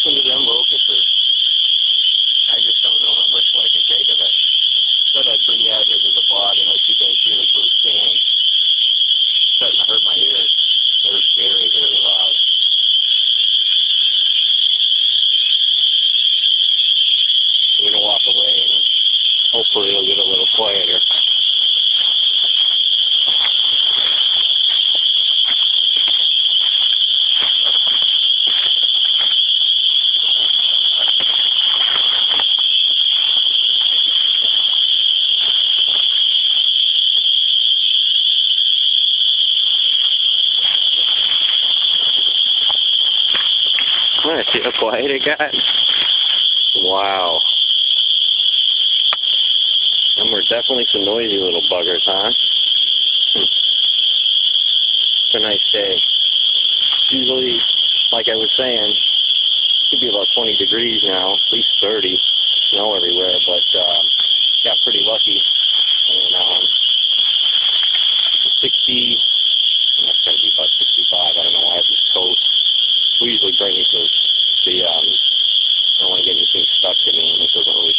listen to them locusts. I just don't know how much more I can take of it. Said I'd bring you out here to the bog and let you guys hear it firsthand. It's starting to hurt my ears. They're very, very loud. We're going to walk away and hopefully it'll get a little quieter. See how quiet it got? Wow. And we're definitely some noisy little buggers, huh? It's a nice day. Usually, like I was saying, it could be about 20 degrees now, at least 30. Snow everywhere, but got pretty lucky. And 60, that's going to be about 65. I don't know why it was coast. We usually bring it to I don't want to get anything stuck in it, and it doesn't really